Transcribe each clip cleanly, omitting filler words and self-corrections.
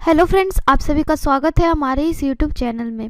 Hello friends, आप सभी का स्वागत है हमारे इस यूट्यूब चैनल में।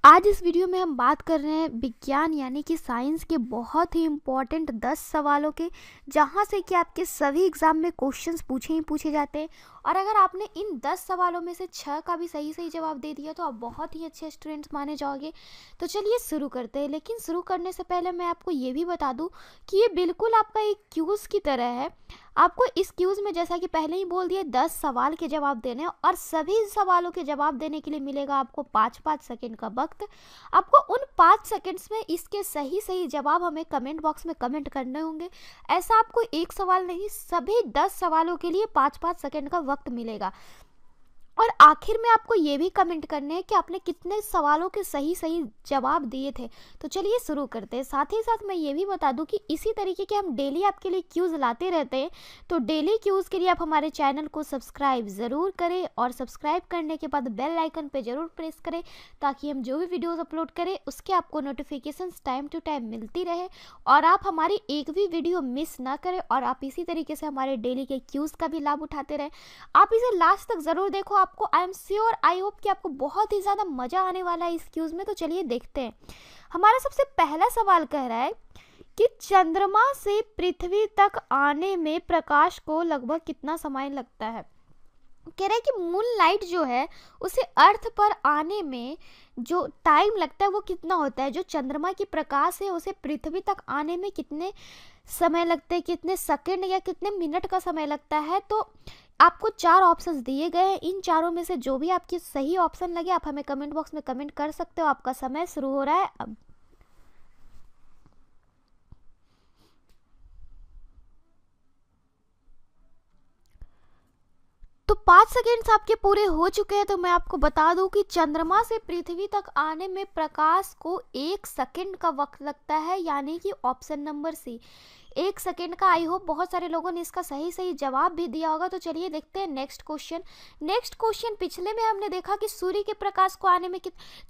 आज इस वीडियो में हम बात कर रहे हैं विज्ञान यानी कि साइंस के बहुत ही इम्पॉर्टेंट 10 सवालों के, जहां से कि आपके सभी एग्जाम में क्वेश्चंस पूछे ही पूछे जाते हैं। और अगर आपने इन 10 सवालों में से 6 का भी सही जवाब दे दिया तो आप बहुत ही अच्छे स्टूडेंट्स माने जाओगे। तो चलिए शुरू करते हैं। लेकिन शुरू करने से पहले मैं आपको ये भी बता दूं कि ये बिल्कुल आपका एक क्यूज़ की तरह है। आपको इस क्यूज़ में, जैसा कि पहले ही बोल दिया, 10 सवाल के जवाब देने हैं और सभी सवालों के जवाब देने के लिए मिलेगा आपको 5-5 सेकेंड का वक्त। आपको उन 5 सेकेंड्स में इसके सही जवाब हमें कमेंट बॉक्स में कमेंट करने होंगे। ऐसा आपको एक सवाल नहीं, सभी 10 सवालों के लिए 5-5 सेकेंड का वक्त मिलेगा। और आखिर में आपको ये भी कमेंट करने हैं कि आपने कितने सवालों के सही जवाब दिए थे। तो चलिए शुरू करते हैं। साथ ही साथ मैं ये भी बता दूं कि इसी तरीके के हम डेली आपके लिए क्यूज़ लाते रहते हैं। तो डेली क्यूज़ के लिए आप हमारे चैनल को सब्सक्राइब ज़रूर करें और सब्सक्राइब करने के बाद बेल आइकन पे ज़रूर प्रेस करें, ताकि हम जो भी वीडियोज़ अपलोड करें उसके आपको नोटिफिकेशंस टाइम टू टाइम मिलती रहे और आप हमारी एक भी वीडियो मिस ना करें। और आप इसी तरीके से हमारे डेली के क्यूज़ का भी लाभ उठाते रहें। आप इसे लास्ट तक ज़रूर देखो। आपको I am sure, I hope कि आपको बहुत ही ज़्यादा मज़ा आने वाला है इस क्यूज़ में। तो चलिए देखते हैं। हमारा सबसे पहला सवाल कह रहा है कि चंद्रमा से पृथ्वी तक आने में प्रकाश को लगभग कितना समय लगता है। कह रहा है कि मून लाइट जो है उसे अर्थ पर आने में जो टाइम लगता है वो कितना होता है। जो चंद्रमा की प्रकाश है उसे पृथ्वी तक आने में कितने समय लगते हैं, कितने सेकंड या कितने मिनट का समय लगता है। तो आपको 4 ऑप्शंस दिए गए हैं। इन चारों में से जो भी आपकी सही ऑप्शन लगे आप हमें कमेंट बॉक्स में कमेंट कर सकते हो। आपका समय शुरू हो रहा है अब। तो 5 सेकेंड्स आपके पूरे हो चुके हैं। तो मैं आपको बता दूं कि चंद्रमा से पृथ्वी तक आने में प्रकाश को 1 सेकेंड का वक्त लगता है, यानी कि ऑप्शन नंबर सी 1 सेकेंड का। आई होप बहुत सारे लोगों ने इसका सही जवाब भी दिया होगा। तो चलिए देखते हैं नेक्स्ट क्वेश्चन। पिछले में हमने देखा कि सूर्य के प्रकाश को आने में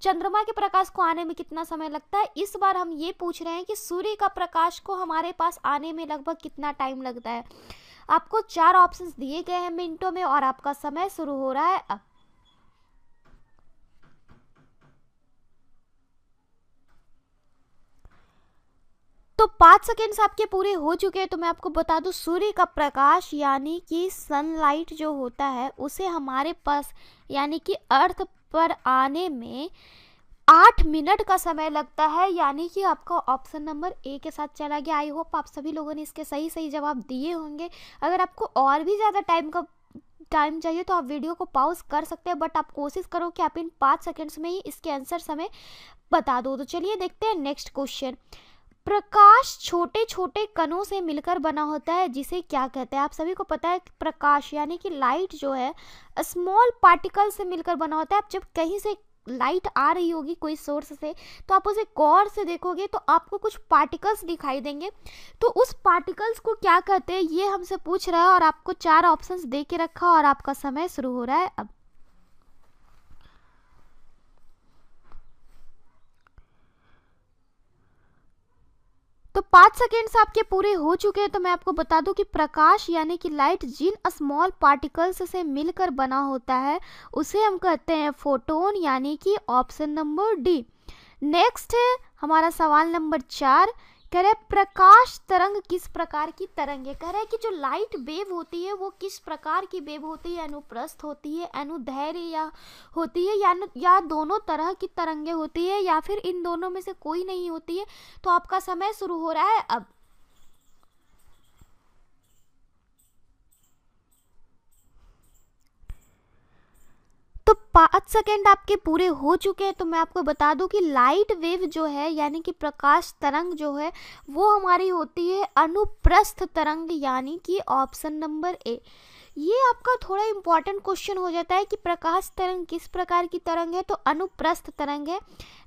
चंद्रमा के प्रकाश को आने में कितना समय लगता है। इस बार हम ये पूछ रहे हैं कि सूर्य का प्रकाश को हमारे पास आने में लगभग कितना टाइम लगता है। आपको 4 ऑप्शंस दिए गए हैं मिनटों में और आपका समय शुरू हो रहा है अब। तो 5 सेकेंड्स आपके पूरे हो चुके हैं। तो मैं आपको बता दूं, सूर्य का प्रकाश यानी कि सनलाइट जो होता है उसे हमारे पास यानी कि अर्थ पर आने में 8 मिनट का समय लगता है, यानी कि आपका ऑप्शन नंबर ए के साथ चला गया। आई होप आप सभी लोगों ने इसके सही जवाब दिए होंगे। अगर आपको और भी ज़्यादा टाइम चाहिए तो आप वीडियो को पॉज कर सकते हैं, बट आप कोशिश करो कि आप इन 5 सेकेंड्स में ही इसके आंसर समय बता दो। तो चलिए देखते हैं नेक्स्ट क्वेश्चन। प्रकाश छोटे छोटे कणों से मिलकर बना होता है, जिसे क्या कहते हैं। आप सभी को पता है कि प्रकाश यानी कि लाइट जो है स्मॉल पार्टिकल से मिलकर बना होता है। आप जब कहीं से लाइट आ रही होगी कोई सोर्स से तो आप उसे गौर से देखोगे तो आपको कुछ पार्टिकल्स दिखाई देंगे। तो उस पार्टिकल्स को क्या कहते हैं ये हमसे पूछ रहा है और आपको 4 ऑप्शंस दे के रखा और आपका समय शुरू हो रहा है अब। तो 5 सेकेंड्स आपके पूरे हो चुके हैं। तो मैं आपको बता दूं कि प्रकाश यानी कि लाइट जिन स्मॉल पार्टिकल्स से मिलकर बना होता है उसे हम कहते हैं फोटोन, यानी कि ऑप्शन नंबर डी। नेक्स्ट है हमारा सवाल नंबर 4। कह रहा है प्रकाश तरंग किस प्रकार की तरंग है। कह रहा है कि जो लाइट वेव होती है वो किस प्रकार की वेव होती है। अनुप्रस्थ होती है, अनुदैर्घ्य या होती है, या दोनों तरह की तरंगे होती है, या फिर इन दोनों में से कोई नहीं होती है। तो आपका समय शुरू हो रहा है अब। तो 5 सेकेंड आपके पूरे हो चुके हैं। तो मैं आपको बता दूं कि लाइट वेव जो है यानी कि प्रकाश तरंग जो है वो हमारी होती है अनुप्रस्थ तरंग, यानी कि ऑप्शन नंबर ए। ये आपका थोड़ा इम्पॉर्टेंट क्वेश्चन हो जाता है कि प्रकाश तरंग किस प्रकार की तरंग है, तो अनुप्रस्थ तरंग है।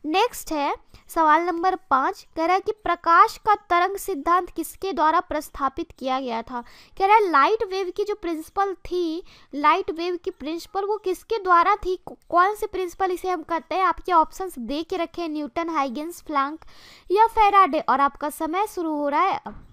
नेक्स्ट है सवाल नंबर 5। कह रहा है कि प्रकाश का तरंग सिद्धांत किसके द्वारा प्रस्थापित किया गया था। कह रहा है लाइट वेव की जो प्रिंसिपल थी, लाइट वेव की प्रिंसिपल वो किसके द्वारा थी, कौन से प्रिंसिपल इसे हम कहते हैं। आपके ऑप्शंस दे के रखे, न्यूटन, हाइगेंस, प्लैंक या फैराडे। और आपका समय शुरू हो रहा है अब।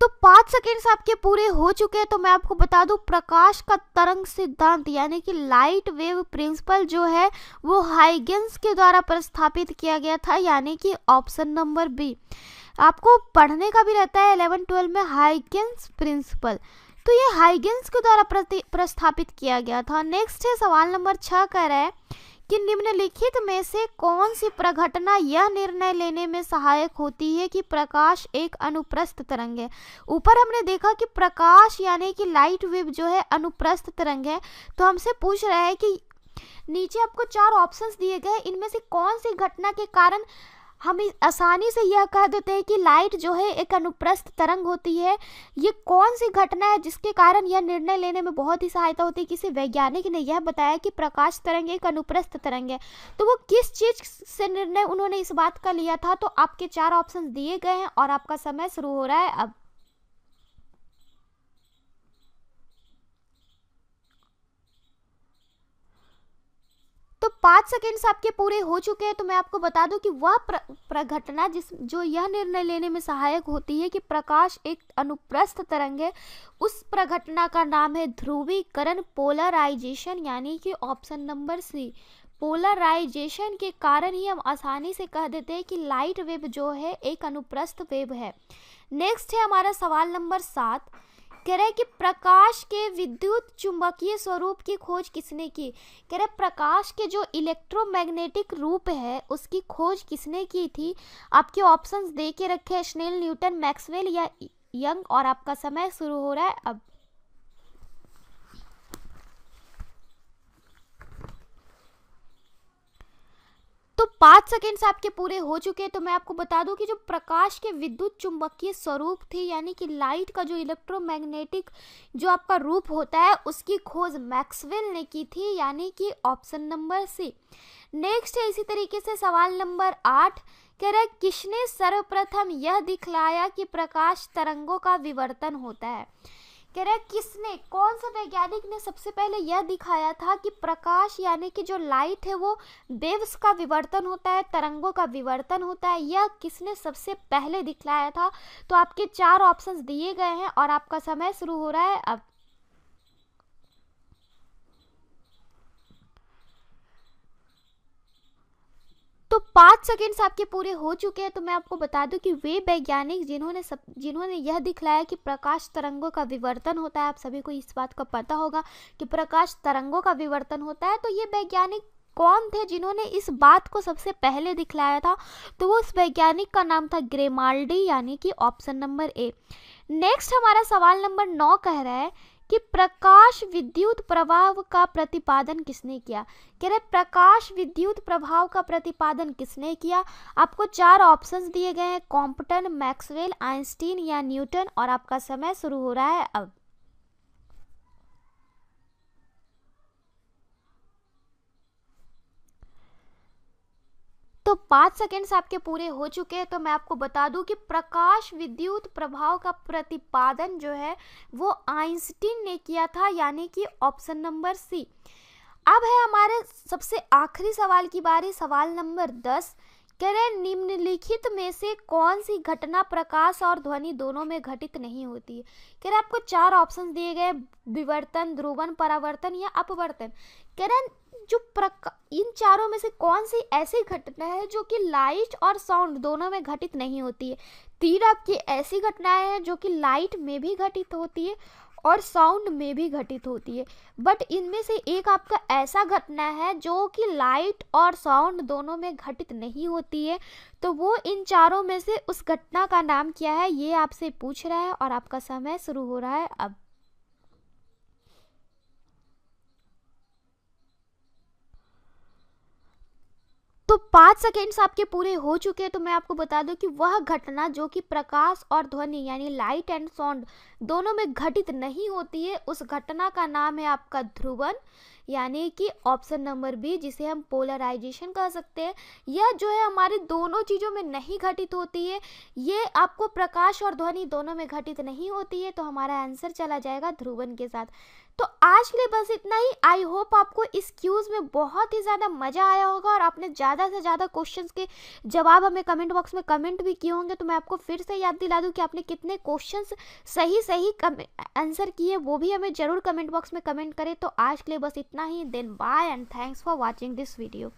तो 5 5 सेकेंड्स आपके पूरे हो चुके हैं, तो मैं आपको बता दूं प्रकाश का तरंग सिद्धांत यानी कि लाइट वेव प्रिंसिपल जो है वो हाइगेंस के द्वारा प्रस्तावित किया गया था, यानी कि ऑप्शन नंबर बी। आपको पढ़ने का भी रहता है 11-12 में हाइगेंस प्रिंसिपल, तो ये हाइगेंस के द्वारा प्रस्तावित किया गया था। नेक्स्ट है सवाल नंबर 6 कह रहा है कि निम्नलिखित में से कौन सी प्रघटना यह निर्णय लेने में सहायक होती है कि प्रकाश एक अनुप्रस्थ तरंग है। ऊपर हमने देखा कि प्रकाश यानी कि लाइट वेव जो है अनुप्रस्थ तरंग है, तो हमसे पूछ रहा है कि नीचे आपको 4 ऑप्शंस दिए गए, इनमें से कौन सी घटना के कारण हम आसानी से यह कह देते हैं कि लाइट जो है एक अनुप्रस्थ तरंग होती है। ये कौन सी घटना है जिसके कारण यह निर्णय लेने में बहुत ही सहायता होती है। किसी वैज्ञानिक ने यह बताया कि प्रकाश तरंग एक अनुप्रस्थ तरंग है, तो वो किस चीज से निर्णय उन्होंने इस बात का लिया था। तो आपके 4 ऑप्शन दिए गए हैं और आपका समय शुरू हो रहा है अब। तो 5 सेकेंड्स आपके पूरे हो चुके हैं, तो मैं आपको बता दूं कि वह प्रघटना जो यह निर्णय लेने में सहायक होती है कि प्रकाश एक अनुप्रस्थ तरंग है, उस प्रघटना का नाम है ध्रुवीकरण, पोलराइजेशन, यानी कि ऑप्शन नंबर सी। पोलराइजेशन के कारण ही हम आसानी से कह देते हैं कि लाइट वेव जो है एक अनुप्रस्थ वेव है। नेक्स्ट है हमारा सवाल नंबर 7, कह रहे कि प्रकाश के विद्युत चुंबकीय स्वरूप की खोज किसने की। कह रहे प्रकाश के जो इलेक्ट्रोमैग्नेटिक रूप है उसकी खोज किसने की थी। आपके ऑप्शंस दे के रखे, स्नेल, न्यूटन, मैक्सवेल या यंग, और आपका समय शुरू हो रहा है अब। तो 5 सेकेंड्स आपके पूरे हो चुके हैं, तो मैं आपको बता दूं कि जो प्रकाश के विद्युत चुंबकीय स्वरूप थी यानी कि लाइट का जो इलेक्ट्रोमैग्नेटिक जो आपका रूप होता है उसकी खोज मैक्सवेल ने की थी, यानी कि ऑप्शन नंबर सी। नेक्स्ट है इसी तरीके से सवाल नंबर 8, कह रहा है किसने सर्वप्रथम यह दिखलाया कि प्रकाश तरंगों का विवर्तन होता है। कह रहा है किसने, कौन सा वैज्ञानिक ने सबसे पहले यह दिखाया था कि प्रकाश यानी कि जो लाइट है वो वेव्स का विवर्तन होता है, तरंगों का विवर्तन होता है, यह किसने सबसे पहले दिखलाया था। तो आपके 4 ऑप्शंस दिए गए हैं और आपका समय शुरू हो रहा है अब। तो 5 सेकेंड्स आपके पूरे हो चुके हैं, तो मैं आपको बता दूं कि वे वैज्ञानिक जिन्होंने यह दिखलाया कि प्रकाश तरंगों का विवर्तन होता है, आप सभी को इस बात का पता होगा कि प्रकाश तरंगों का विवर्तन होता है, तो ये वैज्ञानिक कौन थे जिन्होंने इस बात को सबसे पहले दिखलाया था। तो वो उस वैज्ञानिक का नाम था ग्रेमाल्डी, यानी कि ऑप्शन नंबर ए। नेक्स्ट हमारा सवाल नंबर 9 कह रहा है कि प्रकाश विद्युत प्रभाव का प्रतिपादन किसने किया। कह रहे प्रकाश विद्युत प्रभाव का प्रतिपादन किसने किया। आपको 4 ऑप्शंस दिए गए हैं, कॉम्पटन, मैक्सवेल, आइंस्टीन या न्यूटन, और आपका समय शुरू हो रहा है अब। तो 5 सेकेंड्स आपके पूरे हो चुके हैं, तो मैं आपको बता दूं कि प्रकाश विद्युत प्रभाव का प्रतिपादन जो है वो आइंस्टीन ने किया था, यानी कि ऑप्शन नंबर सी। अब है हमारे सबसे आखिरी सवाल की बारी, सवाल नंबर 10। कह रहे निम्नलिखित में से कौन सी घटना प्रकाश और ध्वनि दोनों में घटित नहीं होती है। कह रहे आपको 4 ऑप्शन दिए गए, विवर्तन, ध्रुवन, परावर्तन या अपवर्तन। कह रहे जो इन चारों में से कौन सी ऐसी घटना है जो कि लाइट और साउंड दोनों में घटित नहीं होती है। 3 आपकी ऐसी घटनाएं हैं जो कि लाइट में भी घटित होती है और साउंड में भी घटित होती है, बट इनमें से एक आपका ऐसा घटना है जो कि लाइट और साउंड दोनों में घटित नहीं होती है। तो वो इन चारों में से उस घटना का नाम क्या है, ये आपसे पूछ रहा है और आपका समय शुरू हो रहा है अब। तो 5 सेकेंड्स आपके पूरे हो चुके हैं, तो मैं आपको बता दूं कि वह घटना जो कि प्रकाश और ध्वनि यानी लाइट एंड साउंड दोनों में घटित नहीं होती है, उस घटना का नाम है आपका ध्रुवन, यानी कि ऑप्शन नंबर बी, जिसे हम पोलराइजेशन कह सकते हैं। यह जो है हमारी दोनों चीज़ों में नहीं घटित होती है, ये आपको प्रकाश और ध्वनि दोनों में घटित नहीं होती है, तो हमारा आंसर चला जाएगा ध्रुवन के साथ। तो आज के लिए बस इतना ही। आई होप आपको इस क्यूज़ में बहुत ही ज़्यादा मज़ा आया होगा और आपने ज़्यादा से ज़्यादा क्वेश्चंस के जवाब हमें कमेंट बॉक्स में कमेंट भी किए होंगे। तो मैं आपको फिर से याद दिला दूं कि आपने कितने क्वेश्चंस सही आंसर किए, वो भी हमें ज़रूर कमेंट बॉक्स में कमेंट करें। तो आज के लिए बस इतना ही। Then bye and thanks for watching this video.